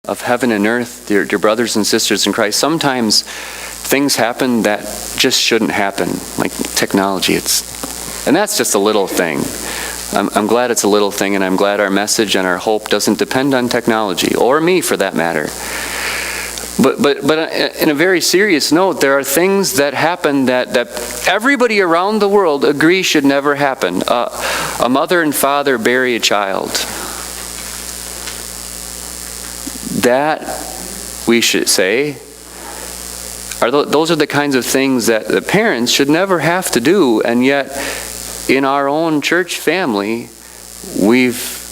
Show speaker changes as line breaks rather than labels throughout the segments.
of heaven and earth, dear brothers and sisters in Christ, sometimes things happen that just shouldn't happen, like technology. And that's just a little thing. I'm glad it's a little thing, and I'm glad our message and our hope doesn't depend on technology, or me for that matter. But in a very serious note, there are things that happen that everybody around the world agree should never happen. A mother and father bury a child. That, we should say, those are the kinds of things that the parents should never have to do, and yet in our own church family,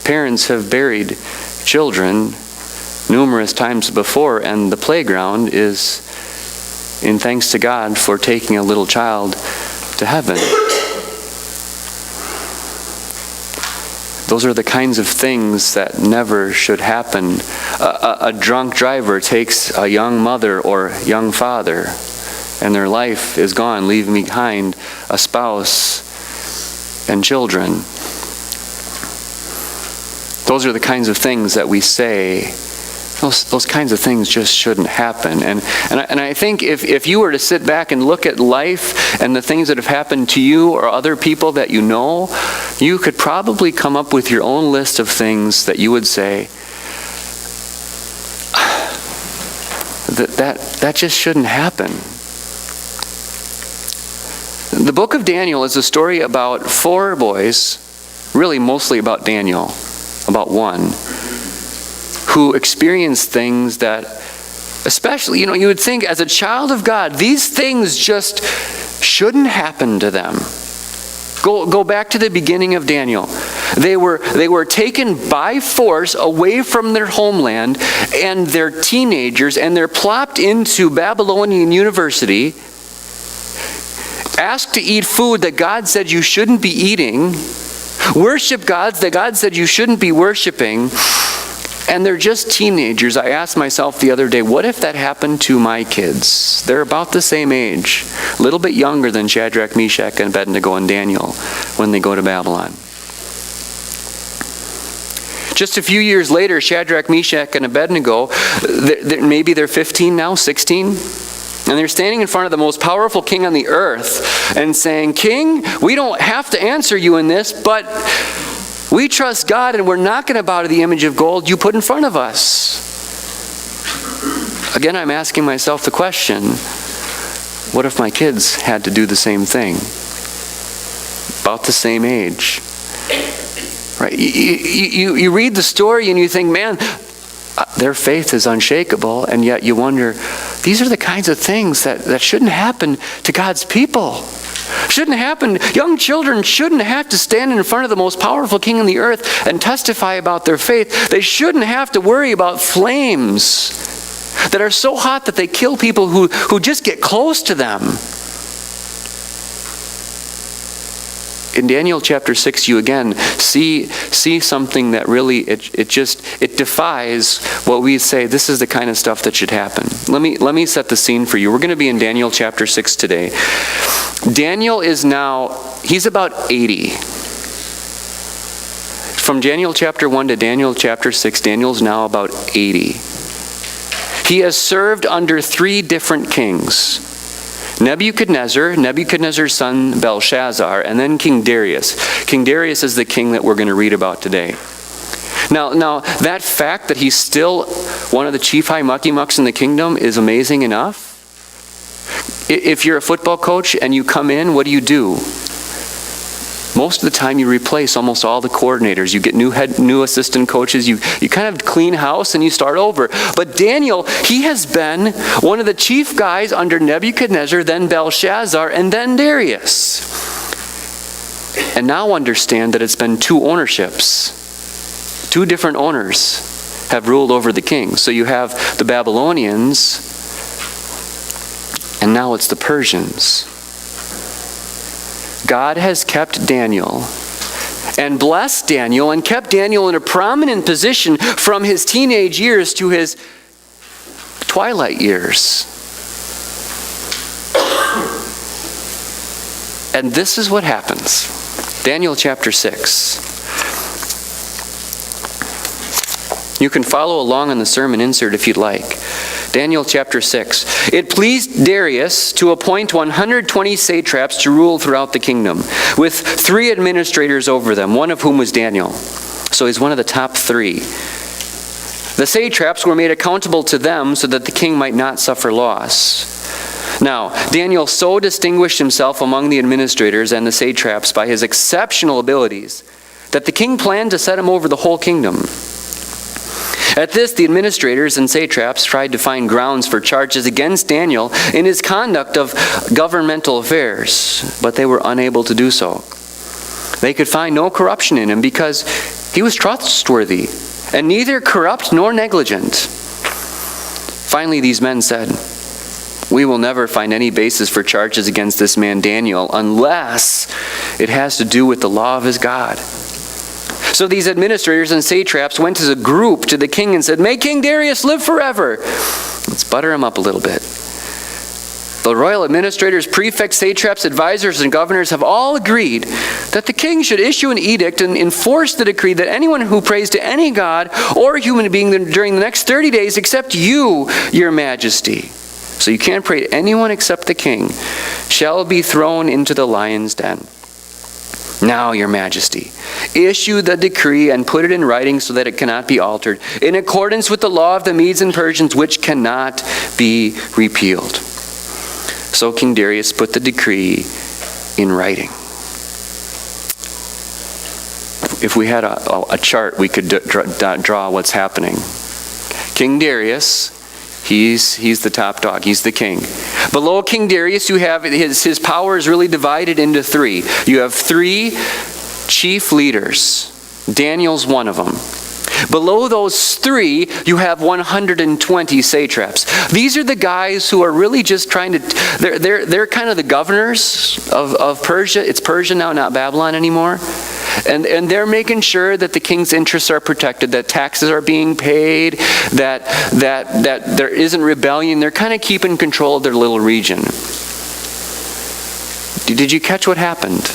parents have buried children numerous times before, and the playground is in thanks to God for taking a little child to heaven. Those are the kinds of things that never should happen. A drunk driver takes a young mother or young father, and their life is gone, leaving behind a spouse and children. Those are the kinds of things that we say, those kinds of things just shouldn't happen. And I think if you were to sit back and look at life and the things that have happened to you or other people that you know, you could probably come up with your own list of things that you would say, that just shouldn't happen. The book of Daniel is a story about 4 boys, really mostly about Daniel, about one, who experienced things that, especially, you would think as a child of God, these things just shouldn't happen to them. Go back to the beginning of Daniel. They were taken by force away from their homeland and their teenagers, and they're plopped into Babylonian University, asked to eat food that God said you shouldn't be eating, worship gods that God said you shouldn't be worshiping, and they're just teenagers. I asked myself the other day, what if that happened to my kids? They're about the same age, a little bit younger than Shadrach, Meshach, and Abednego and Daniel when they go to Babylon. Just a few years later, Shadrach, Meshach, and Abednego, maybe they're 15 now, 16, and they're standing in front of the most powerful king on the earth and saying, "King, we don't have to answer you in this, but we trust God and we're not going to bow to the image of gold you put in front of us." Again, I'm asking myself the question, what if my kids had to do the same thing? About the same age. Right? You read the story and you think, man, their faith is unshakable, and yet you wonder, these are the kinds of things that shouldn't happen to God's people. Shouldn't happen. Young children shouldn't have to stand in front of the most powerful king on the earth and testify about their faith. They shouldn't have to worry about flames that are so hot that they kill people who just get close to them. In Daniel chapter 6, you again see something that really, it defies what we say, this is the kind of stuff that should happen. Let me set the scene for you. We're going to be in Daniel chapter 6 today. Daniel is now, he's about 80. From Daniel chapter 1 to Daniel chapter 6, Daniel's now about 80. He has served under 3 different kings. Nebuchadnezzar, Nebuchadnezzar's son Belshazzar, and then King Darius. King Darius is the king that we're going to read about today. Now, that fact that he's still one of the chief high mucky-mucks in the kingdom is amazing enough. If you're a football coach and you come in, what do? Most of the time you replace almost all the coordinators. You get new assistant coaches. You kind of clean house and you start over. But Daniel, he has been one of the chief guys under Nebuchadnezzar, then Belshazzar, and then Darius. And now understand that it's been 2 ownerships. 2 different owners have ruled over the king. So you have the Babylonians, and now it's the Persians. God has kept Daniel and blessed Daniel and kept Daniel in a prominent position from his teenage years to his twilight years. And this is what happens. Daniel chapter 6. You can follow along on the sermon insert if you'd like. Daniel chapter 6. It pleased Darius to appoint 120 satraps to rule throughout the kingdom, with 3 administrators over them, one of whom was Daniel. So he's one of the top 3. The satraps were made accountable to them so that the king might not suffer loss. Now, Daniel so distinguished himself among the administrators and the satraps by his exceptional abilities that the king planned to set him over the whole kingdom. At this, the administrators and satraps tried to find grounds for charges against Daniel in his conduct of governmental affairs, but they were unable to do so. They could find no corruption in him because he was trustworthy and neither corrupt nor negligent. Finally, these men said, "We will never find any basis for charges against this man Daniel unless it has to do with the law of his God." So these administrators and satraps went as a group to the king and said, "May King Darius live forever." Let's butter him up a little bit. The royal administrators, prefects, satraps, advisors, and governors have all agreed that the king should issue an edict and enforce the decree that anyone who prays to any god or human being during the next 30 days except you, your majesty, so you can't pray to anyone except the king, shall be thrown into the lion's den. Now, your majesty, issue the decree and put it in writing so that it cannot be altered, in accordance with the law of the Medes and Persians, which cannot be repealed. So King Darius put the decree in writing. If we had a chart, we could draw what's happening. King Darius, he's the top dog. He's the king. Below King Darius, you have his power is really divided into 3. You have 3 chief leaders. Daniel's one of them. Below those 3, you have 120 satraps. These are the guys who are really just trying to. They're kind of the governors of Persia. It's Persia now, not Babylon anymore. And they're making sure that the king's interests are protected, that taxes are being paid, that there isn't rebellion. They're kind of keeping control of their little region. Did you catch what happened?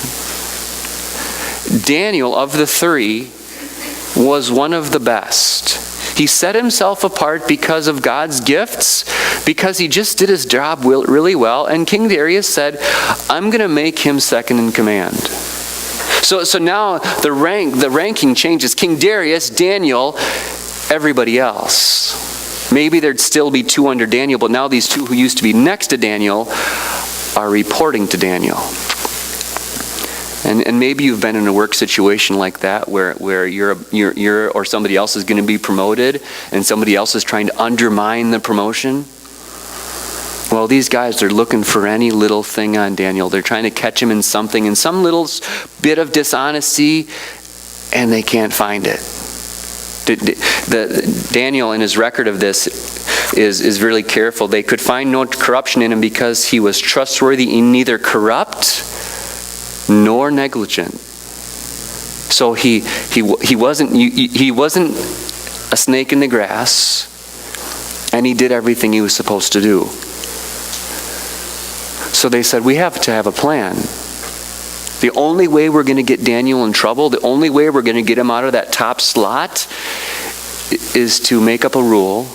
Daniel, of the 3, was one of the best. He set himself apart because of God's gifts, because he just did his job really well. And King Darius said, "I'm going to make him second in command." So now the ranking changes. King Darius, Daniel, everybody else. Maybe there'd still be 2 under Daniel, but now these 2 who used to be next to Daniel are reporting to Daniel. And maybe you've been in a work situation like that where you're or somebody else is going to be promoted and somebody else is trying to undermine the promotion. Well, these guys are looking for any little thing on Daniel. They're trying to catch him in something, in some little bit of dishonesty, and they can't find it. Daniel, in his record of this, is really careful. They could find no corruption in him because he was trustworthy and neither corrupt nor negligent. So he wasn't a snake in the grass, and he did everything he was supposed to do. So they said, we have to have a plan. The only way we're going to get Daniel in trouble, the only way we're going to get him out of that top slot, is to make up a rule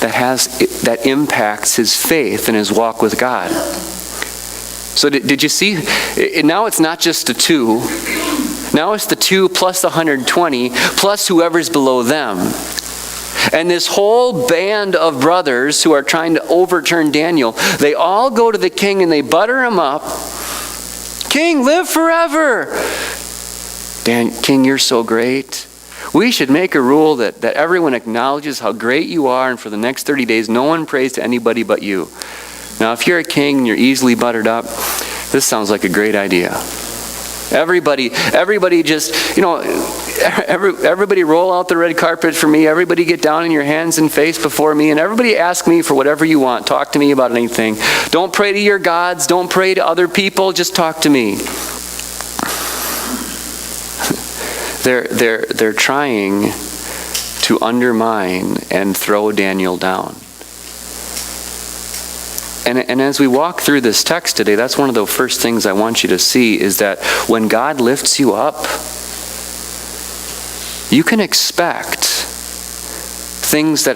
that impacts his faith and his walk with God. So did you see? Now it's not just the 2. Now it's the 2 plus the 120 plus whoever's below them. And this whole band of brothers who are trying to overturn Daniel, they all go to the king and they butter him up. "King, live forever." "King, you're so great. We should make a rule that everyone acknowledges how great you are, and for the next 30 days, no one prays to anybody but you." Now, if you're a king and you're easily buttered up, this sounds like a great idea. Everybody just, everybody roll out the red carpet for me. Everybody get down on your hands and face before me, and everybody ask me for whatever you want. Talk to me about anything. Don't pray to your gods. Don't pray to other people. Just talk to me. They're trying to undermine and throw Daniel down. And as we walk through this text today, that's one of the first things I want you to see, is that when God lifts you up, you can expect things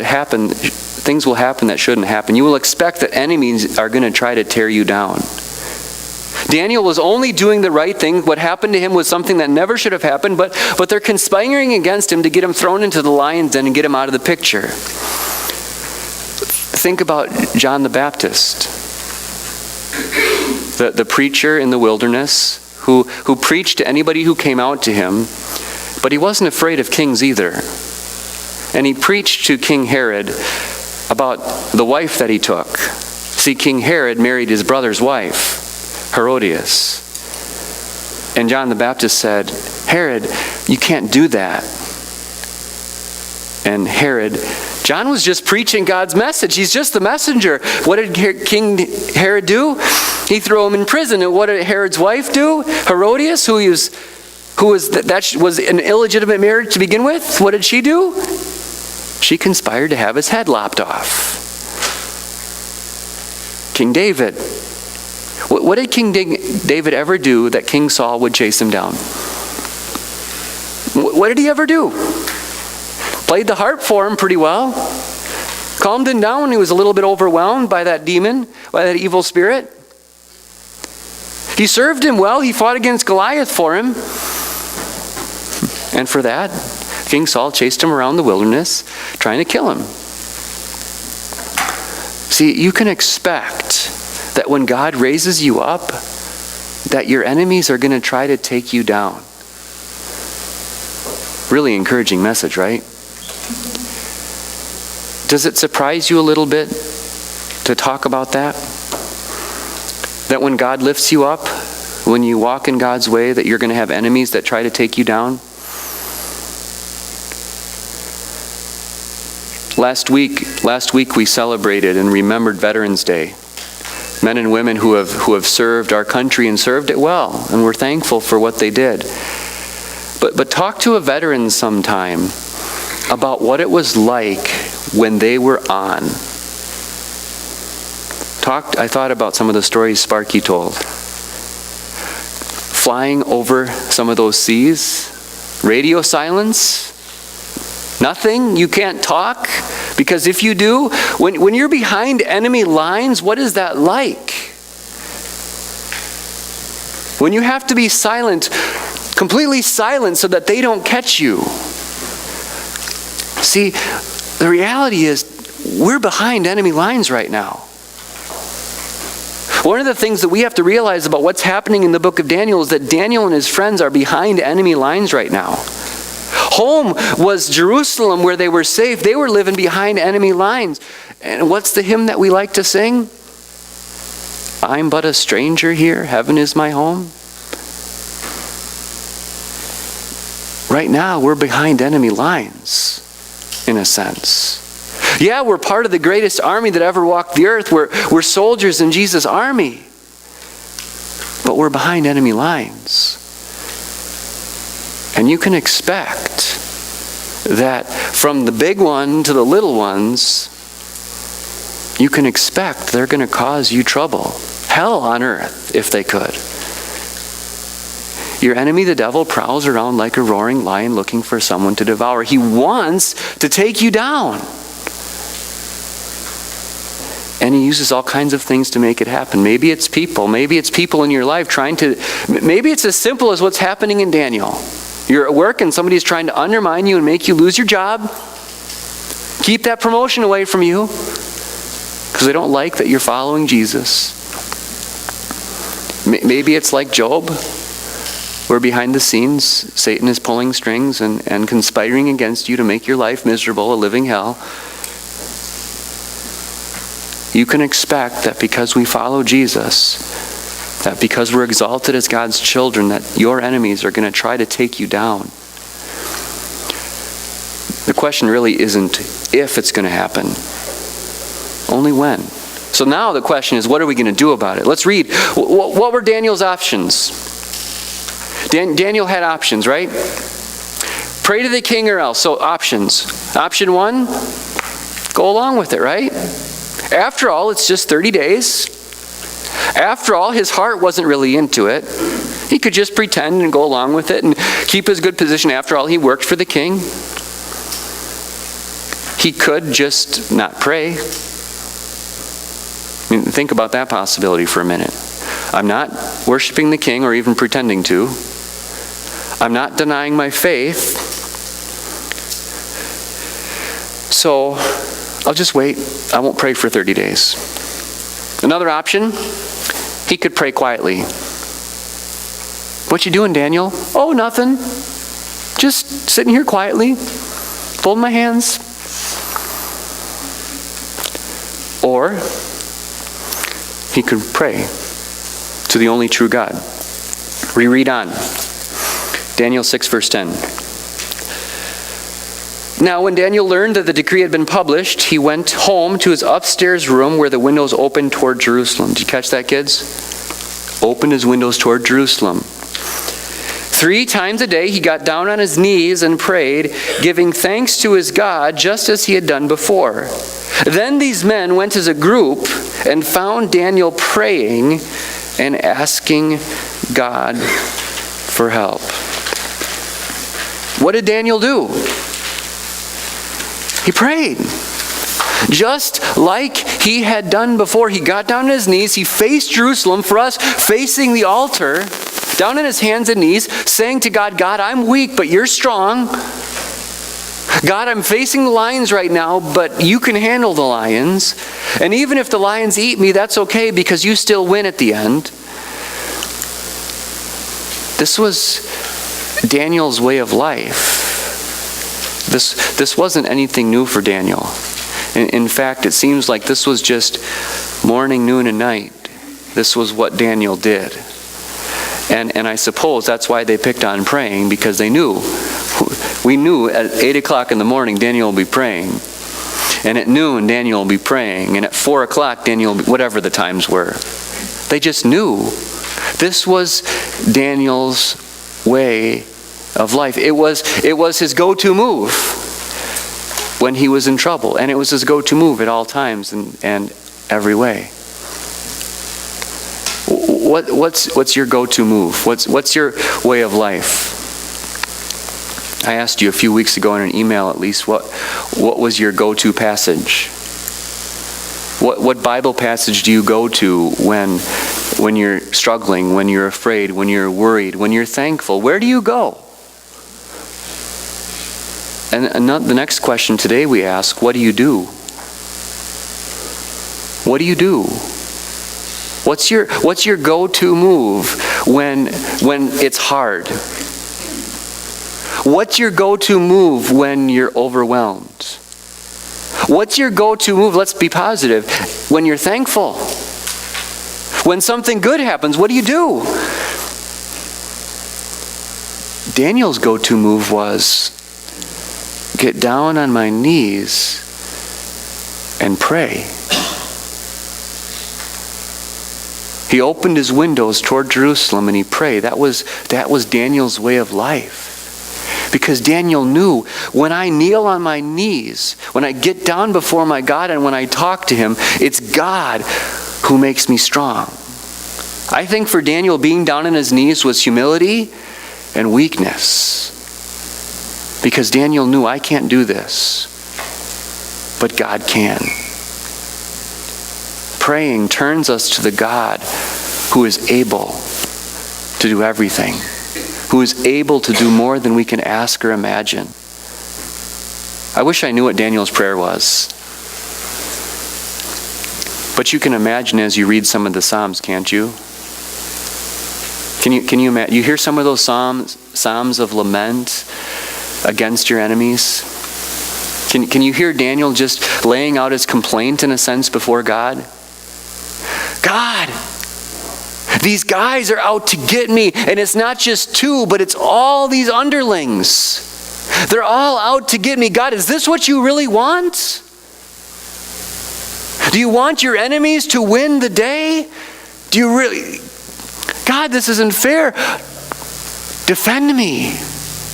will happen that shouldn't happen. You will expect that enemies are going to try to tear you down. Daniel was only doing the right thing. What happened to him was something that never should have happened, but they're conspiring against him to get him thrown into the lion's den and get him out of the picture. Think about John the Baptist, the preacher in the wilderness who preached to anybody who came out to him, but he wasn't afraid of kings either. And he preached to King Herod about the wife that he took. See, King Herod married his brother's wife, Herodias. And John the Baptist said, Herod, you can't do that. And John was just preaching God's message. He's just the messenger. What did King Herod do? He threw him in prison. And what did Herod's wife do? Herodias, who was an illegitimate marriage to begin with, what did she do? She conspired to have his head lopped off. King David. What did King David ever do that King Saul would chase him down? What did he ever do? Played the harp for him pretty well. Calmed him down when he was a little bit overwhelmed by that demon, by that evil spirit. He served him well. He fought against Goliath for him. And for that, King Saul chased him around the wilderness, trying to kill him. See, you can expect that when God raises you up, that your enemies are going to try to take you down. Really encouraging message, right? Does it surprise you a little bit to talk about that? That when God lifts you up, when you walk in God's way, that you're going to have enemies that try to take you down? Last week we celebrated and remembered Veterans Day. Men and women who have served our country and served it well, and we're thankful for what they did. But talk to a veteran sometime about what it was like when they were on. I thought about some of the stories Sparky told. Flying over some of those seas, radio silence, nothing, you can't talk, because if you do, when you're behind enemy lines, what is that like? When you have to be silent, completely silent so that they don't catch you. See, the reality is we're behind enemy lines right now. One of the things that we have to realize about what's happening in the book of Daniel is that Daniel and his friends are behind enemy lines right now. Home was Jerusalem where they were safe. They were living behind enemy lines. And what's the hymn that we like to sing? I'm but a stranger here. Heaven is my home. Right now, we're behind enemy lines, in a sense. Yeah, we're part of the greatest army that ever walked the earth. We're soldiers in Jesus' army. But we're behind enemy lines. And you can expect that from the big one to the little ones, you can expect they're going to cause you trouble. Hell on earth, if they could. Your enemy, the devil, prowls around like a roaring lion looking for someone to devour. He wants to take you down. And he uses all kinds of things to make it happen. Maybe it's people. Maybe it's people in your life maybe it's as simple as what's happening in Daniel. You're at work and somebody's trying to undermine you and make you lose your job. Keep that promotion away from you because they don't like that you're following Jesus. Maybe it's like Job, where behind the scenes, Satan is pulling strings and conspiring against you to make your life miserable, a living hell. You can expect that because we follow Jesus, that because we're exalted as God's children, that your enemies are going to try to take you down. The question really isn't if it's going to happen, only when. So now the question is, what are we going to do about it? Let's read. What were Daniel's options? Daniel had options, right? Pray to the king or else. So options. Option 1, go along with it, right? After all, it's just 30 days. After all, his heart wasn't really into it. He could just pretend and go along with it and keep his good position. After all, he worked for the king. He could just not pray. I mean, think about that possibility for a minute. I'm not worshiping the king or even pretending to. I'm not denying my faith. So I'll just wait. I won't pray for 30 days. Another option, he could pray quietly. What you doing, Daniel? Oh, nothing. Just sitting here quietly, folding my hands. Or he could pray to the only true God. Reread on. Daniel 6, verse 10. Now, when Daniel learned that the decree had been published, he went home to his upstairs room where the windows opened toward Jerusalem. Did you catch that, kids? Opened his windows toward Jerusalem. 3 times a day he got down on his knees and prayed, giving thanks to his God just as he had done before. Then these men went as a group and found Daniel praying and asking God for help. What did Daniel do? He prayed. Just like he had done before. He got down on his knees. He faced Jerusalem, for us, facing the altar, down on his hands and knees, saying to God, God, I'm weak, but you're strong. God, I'm facing the lions right now, but you can handle the lions. And even if the lions eat me, that's okay because you still win at the end. This was Daniel's way of life. This wasn't anything new for Daniel. In fact, it seems like this was just morning, noon, and night. This was what Daniel did. And I suppose that's why they picked on praying, because they knew. We knew at 8 o'clock in the morning, Daniel will be praying. And at noon, Daniel will be praying. And at 4 o'clock, Daniel will be, whatever the times were. They just knew. This was Daniel's way of life. It was his go-to move when he was in trouble. And it was his go-to move at all times and every way. What's your go-to move? What's your way of life? I asked you a few weeks ago in an email at least, what was your go-to passage? What Bible passage do you go to when you're struggling, when you're afraid, when you're worried, when you're thankful? Where do you go? And the next question today we ask, what do you do? What do you do? What's your go-to move when it's hard? What's your go-to move when you're overwhelmed? What's your go-to move, let's be positive, when you're thankful? When something good happens, what do you do? Daniel's go-to move was get down on my knees and pray. He opened his windows toward Jerusalem and he prayed. That was Daniel's way of life. Because Daniel knew, when I kneel on my knees, when I get down before my God and when I talk to him, it's God who makes me strong. I think for Daniel, being down on his knees was humility and weakness. Because Daniel knew, I can't do this, but God can. Praying turns us to the God who is able to do everything, who is able to do more than we can ask or imagine. I wish I knew what Daniel's prayer was. But you can imagine as you read some of the Psalms, can't you? Can you imagine? You hear some of those Psalms of lament against your enemies? Can you hear Daniel just laying out his complaint in a sense before God? God, these guys are out to get me, and it's not just 2, but it's all these underlings. They're all out to get me. God, is this what you really want? Do you want your enemies to win the day? Do you really? God, this isn't fair. Defend me.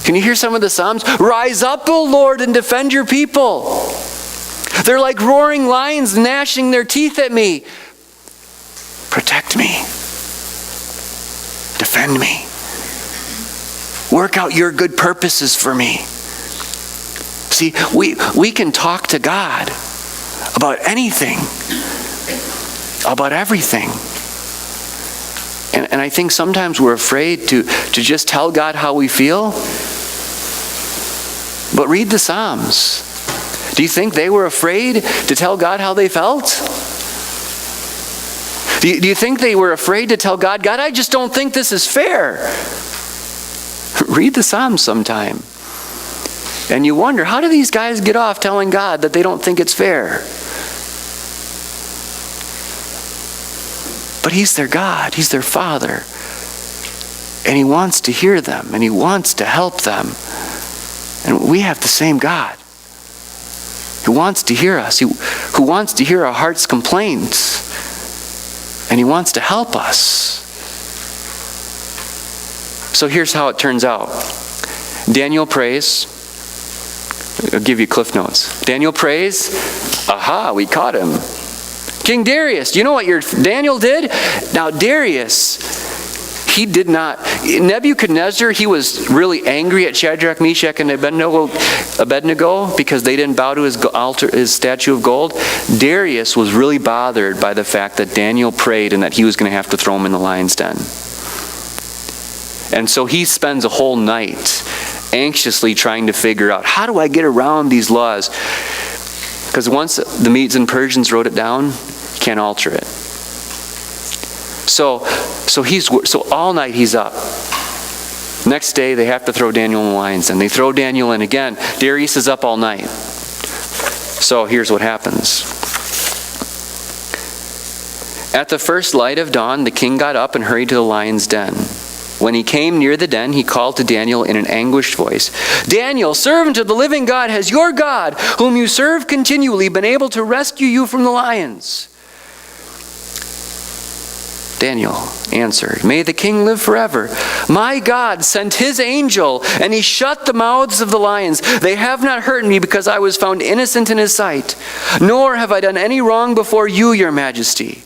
Can you hear some of the Psalms? Rise up, O Lord, and defend your people. They're like roaring lions gnashing their teeth at me. Protect me. Defend me. Work out your good purposes for me. See, we can talk to God about anything, about everything. And I think sometimes we're afraid to just tell God how we feel. But read the Psalms. Do you think they were afraid to tell God how they felt? Do you think they were afraid to tell God, I just don't think this is fair? Read the Psalms sometime. And you wonder, how do these guys get off telling God that they don't think it's fair? But He's their God. He's their Father. And He wants to hear them. And He wants to help them. And we have the same God who wants to hear us, who wants to hear our heart's complaints, and He wants to help us. So here's how it turns out. Daniel prays. I'll give you Cliff Notes. Daniel prays. Aha, we caught him. King Darius, do you know what your Daniel did? Now Darius, he did not. Nebuchadnezzar, he was really angry at Shadrach, Meshach, and Abednego because they didn't bow to his statue of gold. Darius was really bothered by the fact that Daniel prayed and that he was going to have to throw him in the lion's den. And so he spends a whole night anxiously trying to figure out, how do I get around these laws? Because once the Medes and Persians wrote it down, you can't alter it. So all night he's up. Next day they have to throw Daniel in the lion's den. They throw Daniel in again. Darius is up all night. So here's what happens. At the first light of dawn, the king got up and hurried to the lion's den. When he came near the den, he called to Daniel in an anguished voice, "Daniel, servant of the living God, has your God, whom you serve continually, been able to rescue you from the lions?" Daniel answered, "May the king live forever. My God sent his angel, and he shut the mouths of the lions. They have not hurt me because I was found innocent in his sight, nor have I done any wrong before you, your majesty."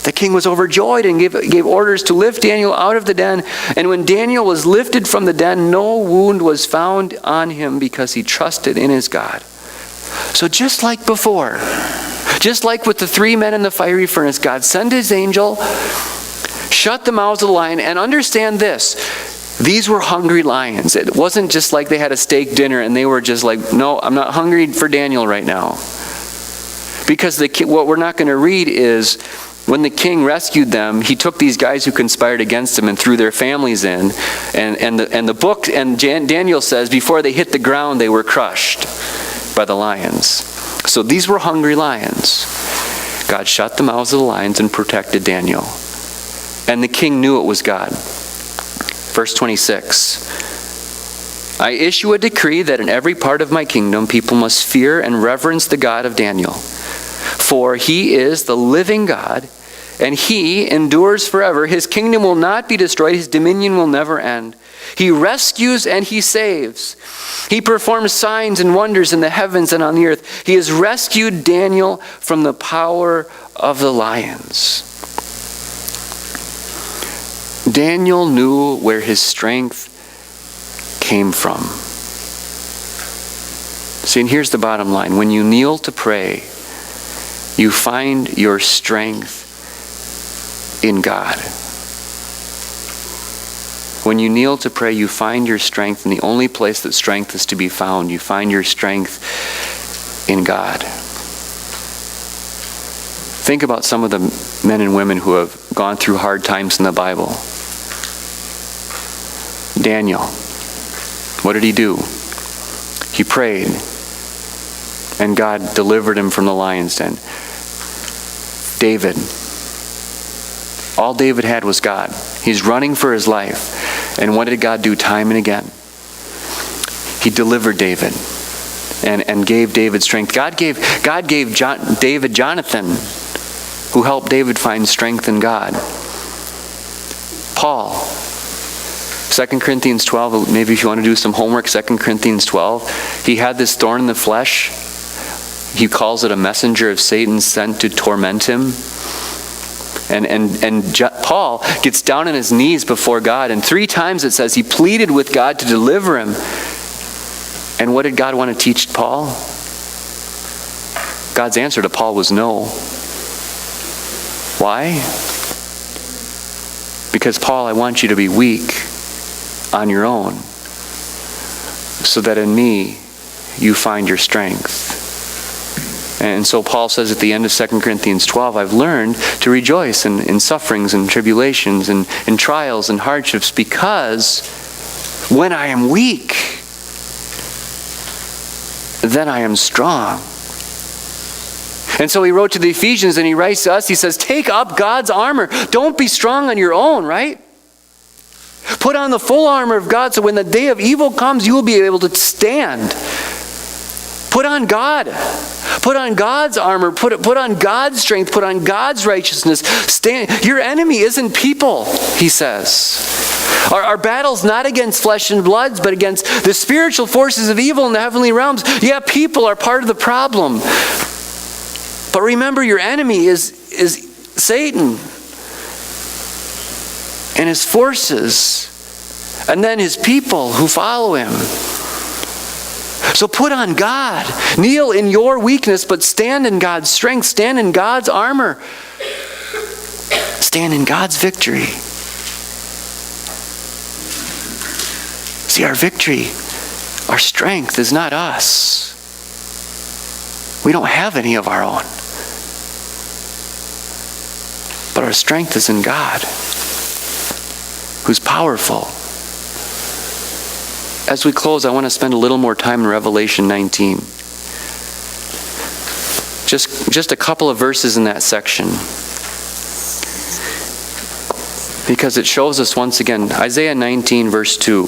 The king was overjoyed and gave orders to lift Daniel out of the den. And when Daniel was lifted from the den, no wound was found on him because he trusted in his God. So just like before, just like with the 3 men in the fiery furnace, God sent his angel, shut the mouths of the lion, and understand this. These were hungry lions. It wasn't just like they had a steak dinner and they were just like, no, I'm not hungry for Daniel right now. Because what we're not going to read is, when the king rescued them, he took these guys who conspired against him and threw their families in. And the book, and Daniel says, before they hit the ground, they were crushed by the lions. So these were hungry lions. God shut the mouths of the lions and protected Daniel. And the king knew it was God. Verse 26. "I issue a decree that in every part of my kingdom people must fear and reverence the God of Daniel. For he is the living God, and he endures forever. His kingdom will not be destroyed. His dominion will never end. He rescues and he saves. He performs signs and wonders in the heavens and on the earth. He has rescued Daniel from the power of the lions." Daniel knew where his strength came from. See, and here's the bottom line. When you kneel to pray, you find your strength in God. When you kneel to pray, you find your strength in the only place that strength is to be found. You find your strength in God. Think about some of the men and women who have gone through hard times in the Bible. Daniel, what did he do? He prayed, and God delivered him from the lion's den. David, all David had was God. He's running for his life. And what did God do time and again? He delivered David and gave David strength. God gave David Jonathan, who helped David find strength in God. Paul, 2 Corinthians 12, maybe if you want to do some homework, 2 Corinthians 12, he had this thorn in the flesh. He calls it a messenger of Satan sent to torment him. And Paul gets down on his knees before God, and 3 times it says he pleaded with God to deliver him. And what did God want to teach Paul? God's answer to Paul was no. Why? Because, Paul, I want you to be weak on your own, so that in me you find your strength. And so Paul says at the end of 2 Corinthians 12, I've learned to rejoice in sufferings and tribulations and in trials and hardships, because when I am weak, then I am strong. And so he wrote to the Ephesians, and he writes to us, he says, take up God's armor. Don't be strong on your own, right? Put on the full armor of God, so when the day of evil comes, you will be able to stand. Put on God. Put on God's armor. Put on God's strength. Put on God's righteousness. Stand. Your enemy isn't people, he says. Our battle's not against flesh and blood, but against the spiritual forces of evil in the heavenly realms. Yeah, people are part of the problem. But remember, your enemy is Satan and his forces, and then his people who follow him. So put on God. Kneel in your weakness, but stand in God's strength. Stand in God's armor. Stand in God's victory. See, our victory, our strength is not us. We don't have any of our own. But our strength is in God, who's powerful. As we close, I want to spend a little more time in Revelation 19. Just a couple of verses in that section. Because it shows us once again, Isaiah 19 verse 2.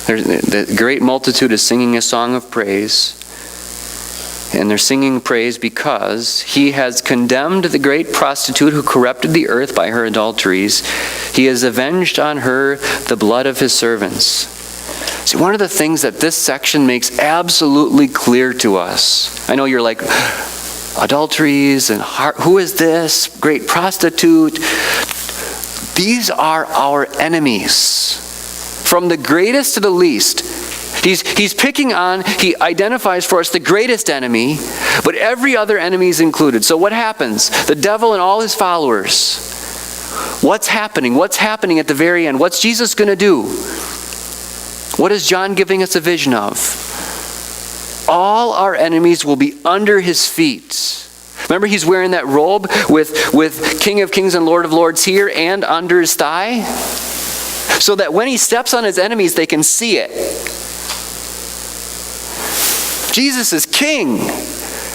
The great multitude is singing a song of praise. And they're singing praise because he has condemned the great prostitute who corrupted the earth by her adulteries. He has avenged on her the blood of his servants. See, one of the things that this section makes absolutely clear to us, I know you're like, adulteries and who is this great prostitute? These are our enemies. From the greatest to the least. He's picking on, he identifies for us the greatest enemy, but every other enemy is included. So what happens? The devil and all his followers. What's happening? What's happening at the very end? What's Jesus going to do? What is John giving us a vision of? All our enemies will be under his feet. Remember, he's wearing that robe with King of Kings and Lord of Lords here and under his thigh? So that when he steps on his enemies, they can see it. Jesus is king.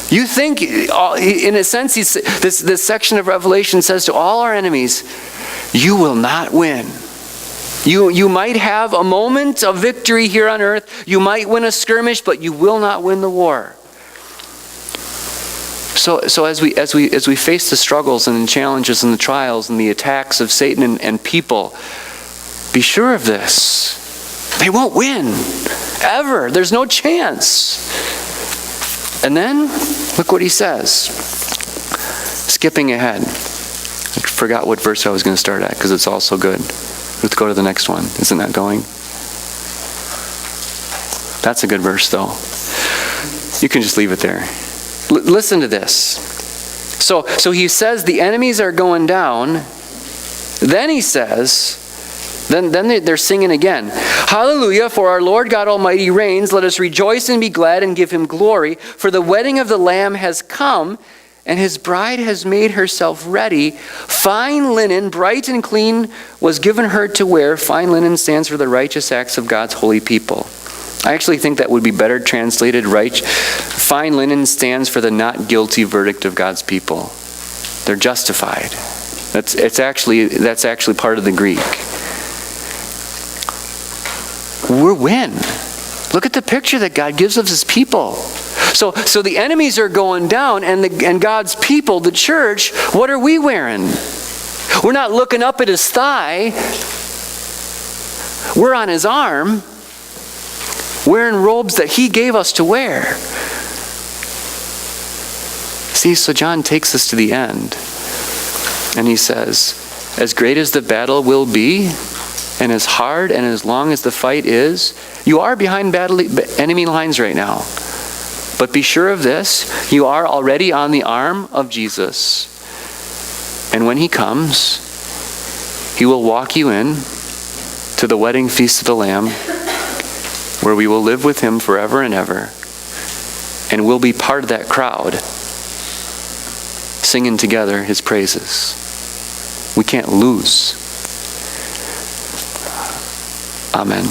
You think, in a sense, this section of Revelation says to all our enemies, you will not win. You might have a moment of victory here on earth. You might win a skirmish, but you will not win the war. So as we face the struggles and the challenges and the trials and the attacks of Satan and people, be sure of this. They won't win. Ever. There's no chance. And then, look what he says. Skipping ahead. I forgot what verse I was going to start at because it's all so good. Let's go to the next one. Isn't that going? That's a good verse, though. You can just leave it there. Listen to this. So he says the enemies are going down. Then he says... Then they're singing again. Hallelujah, for our Lord God Almighty reigns. Let us rejoice and be glad and give him glory. For the wedding of the Lamb has come, and his bride has made herself ready. Fine linen, bright and clean, was given her to wear. Fine linen stands for the righteous acts of God's holy people. I actually think that would be better translated. Fine linen stands for the not guilty verdict of God's people. They're justified. That's actually part of the Greek. We'll win. Look at the picture that God gives of his people. So the enemies are going down, and God's people, the church, what are we wearing? We're not looking up at his thigh. We're on his arm, wearing robes that he gave us to wear. See, so John takes us to the end, and he says, as great as the battle will be, and as hard and as long as the fight is, you are behind enemy lines right now. But be sure of this, you are already on the arm of Jesus. And when he comes, he will walk you in to the wedding feast of the Lamb, where we will live with him forever and ever. And we'll be part of that crowd, singing together his praises. We can't lose. Amen.